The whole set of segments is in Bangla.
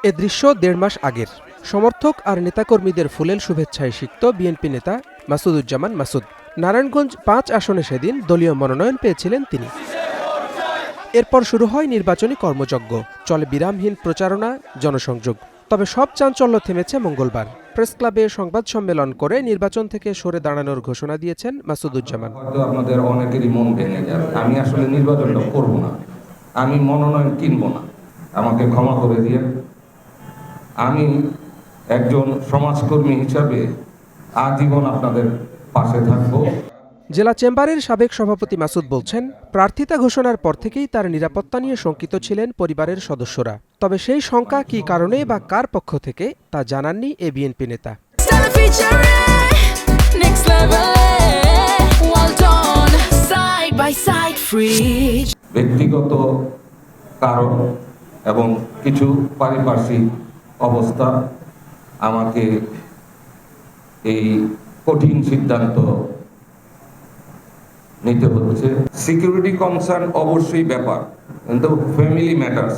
এ দৃশ্য ১.৫ মাস আগের। সমর্থক আর নেতাকর্মীদের ফুলেল শুভেচ্ছায় সিক্ত বিএনপি নেতা মাসুদুজ্জামান মাসুদ। নারায়ণগঞ্জ ৫ আসনে সেদিন দলীয় মনোনয়ন পেয়েছিলেন তিনি। এরপর শুরু হয় নির্বাচনী কর্মযজ্ঞ, চলে বিরামহীন প্রচারণা, জনসংযোগ। তবে সব চাঞ্চল্য থেমেছে মঙ্গলবার। প্রেসক্লাবে সংবাদ সম্মেলন করে নির্বাচন থেকে সরে দাঁড়ানোর ঘোষণা দিয়েছেন মাসুদুজ্জামান। হয়তো আপনাদের অনেকেরই মন ভেঙে যাবে, আমি আসলে নির্বাচনটা করব না, আমি মনোনয়ন কিনব না, আমাকে ক্ষমা করে দিয়ে আমি একজন সমাজকর্মী হিসাবে আজীবন আপনাদের পাশে থাকব। জেলা চেম্বারের সাবেক সভাপতি মাসুদ বলছেন, প্রার্থিতা ঘোষণার পর থেকেই তার নিরাপত্তা নিয়ে শঙ্কিত ছিলেন পরিবারের সদস্যরা। তবে সেই শঙ্কা কী কারণে বা কার পক্ষ থেকে তা জানাননি এ বিএনপি নেতা। ব্যক্তিগত কারণ এবং কিছু পারিপার্শ্বিক অবস্থা আমাকে এই কঠিন সিদ্ধান্ত নিতে হচ্ছে। সিকিউরিটি কনসার্ন অবশ্যই ব্যাপার, কিন্তু ফ্যামিলি ম্যাটার্স।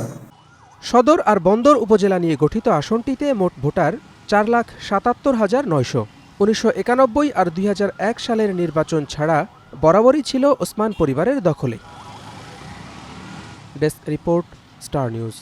সদর আর বন্দর উপজেলা নিয়ে গঠিত আসনটিতে মোট ভোটার ৪,৭৭,৯০০। ১৯৯১ আর ২০০১ সালের নির্বাচন ছাড়া বরাবরই ছিল ওসমান পরিবারের দখলে। Desk report, star news.